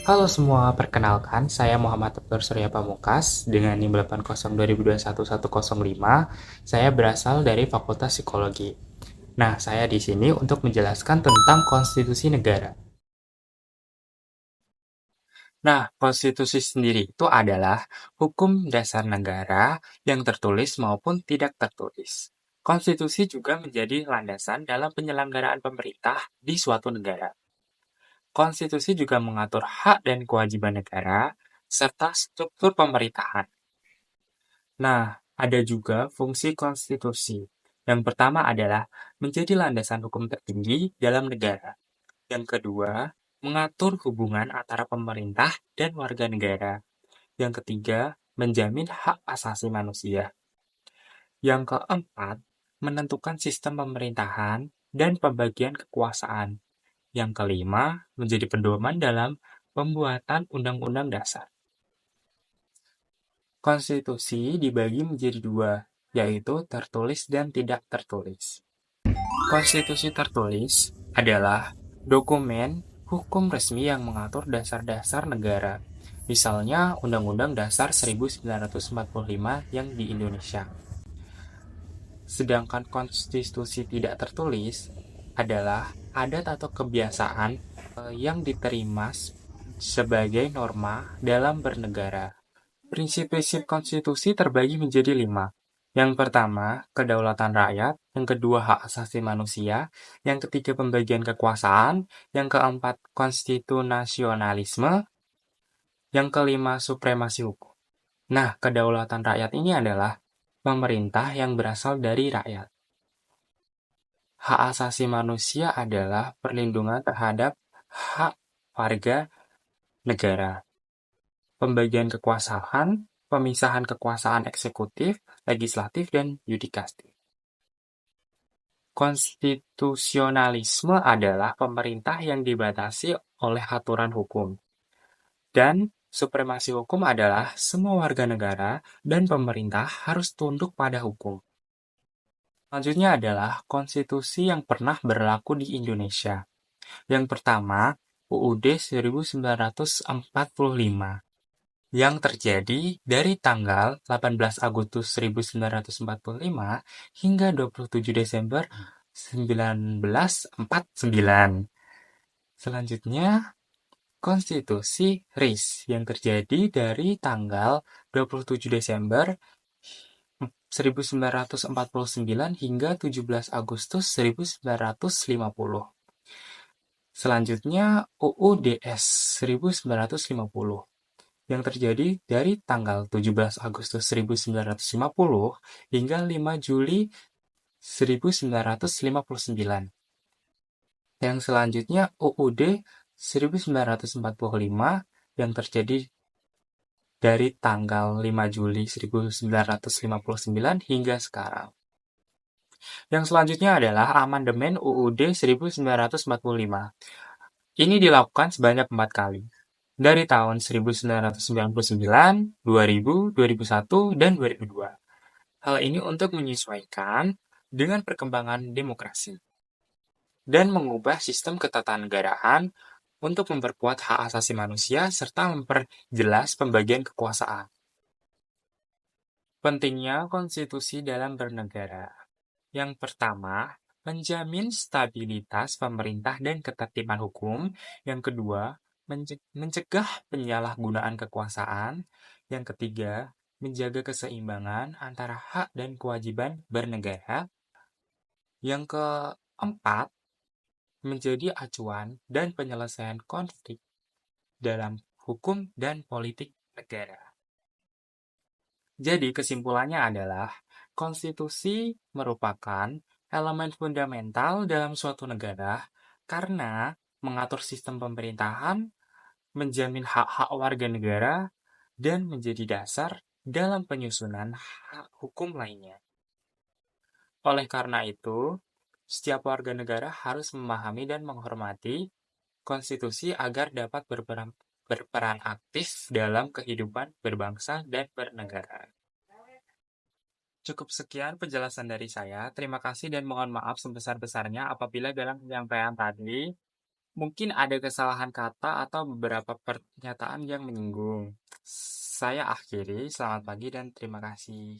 Halo semua, perkenalkan saya Muhammad Abdur Surya Pamungkas dengan NIM 8020211105. Saya berasal dari Fakultas Psikologi. Nah, saya di sini untuk menjelaskan tentang konstitusi negara. Nah, konstitusi sendiri itu adalah hukum dasar negara yang tertulis maupun tidak tertulis. Konstitusi juga menjadi landasan dalam penyelenggaraan pemerintah di suatu negara. Konstitusi juga mengatur hak dan kewajiban negara serta struktur pemerintahan. Nah, ada juga fungsi konstitusi. Yang pertama adalah menjadi landasan hukum tertinggi dalam negara. Yang kedua, mengatur hubungan antara pemerintah dan warga negara. Yang ketiga, menjamin hak asasi manusia. Yang keempat, menentukan sistem pemerintahan dan pembagian kekuasaan. Yang kelima, menjadi pedoman dalam pembuatan undang-undang dasar. Konstitusi dibagi menjadi dua, yaitu tertulis dan tidak tertulis. Konstitusi tertulis adalah dokumen hukum resmi yang mengatur dasar-dasar negara, misalnya Undang-Undang Dasar 1945 yang di Indonesia. Sedangkan konstitusi tidak tertulis adalah adat atau kebiasaan yang diterima sebagai norma dalam bernegara. Prinsip-prinsip konstitusi terbagi menjadi 5. Yang pertama, kedaulatan rakyat. Yang kedua, hak asasi manusia. Yang ketiga, pembagian kekuasaan. Yang keempat, konstitusionalisme. Yang kelima, supremasi hukum. Nah, kedaulatan rakyat ini adalah pemerintah yang berasal dari rakyat. Hak asasi manusia adalah perlindungan terhadap hak warga negara. Pembagian kekuasaan, pemisahan kekuasaan eksekutif, legislatif, dan yudikatif. Konstitusionalisme adalah pemerintah yang dibatasi oleh aturan hukum. Dan supremasi hukum adalah semua warga negara dan pemerintah harus tunduk pada hukum. Selanjutnya adalah konstitusi yang pernah berlaku di Indonesia. Yang pertama, UUD 1945. Yang terjadi dari tanggal 18 Agustus 1945 hingga 27 Desember 1949. Selanjutnya, Konstitusi RIS yang terjadi dari tanggal 27 Desember 1949 hingga 17 Agustus 1950. Selanjutnya, UUDS 1950 yang terjadi dari tanggal 17 Agustus 1950 hingga 5 Juli 1959. Yang selanjutnya UUD 1945 yang terjadi dari tanggal 5 Juli 1959 hingga sekarang. Yang selanjutnya adalah amandemen UUD 1945. Ini dilakukan sebanyak 4 kali. Dari tahun 1999, 2000, 2001, dan 2002. Hal ini untuk menyesuaikan dengan perkembangan demokrasi dan mengubah sistem ketatanegaraan untuk memperkuat hak asasi manusia serta memperjelas pembagian kekuasaan. Pentingnya konstitusi dalam bernegara. Yang pertama, menjamin stabilitas pemerintah dan ketertiban hukum. Yang kedua, mencegah penyalahgunaan kekuasaan. Yang ketiga, menjaga keseimbangan antara hak dan kewajiban bernegara. Yang keempat, menjadi acuan dan penyelesaian konflik dalam hukum dan politik negara. Jadi kesimpulannya adalah, konstitusi merupakan elemen fundamental dalam suatu negara karena mengatur sistem pemerintahan, menjamin hak-hak warga negara, dan menjadi dasar dalam penyusunan hak hukum lainnya. Oleh karena itu, setiap warga negara harus memahami dan menghormati konstitusi agar dapat berperan aktif dalam kehidupan berbangsa dan bernegara. Cukup sekian penjelasan dari saya. Terima kasih dan mohon maaf sebesar-besarnya apabila dalam penyampaian tadi Mungkin ada kesalahan kata atau beberapa pernyataan yang menyinggung. Saya akhiri, selamat pagi dan terima kasih.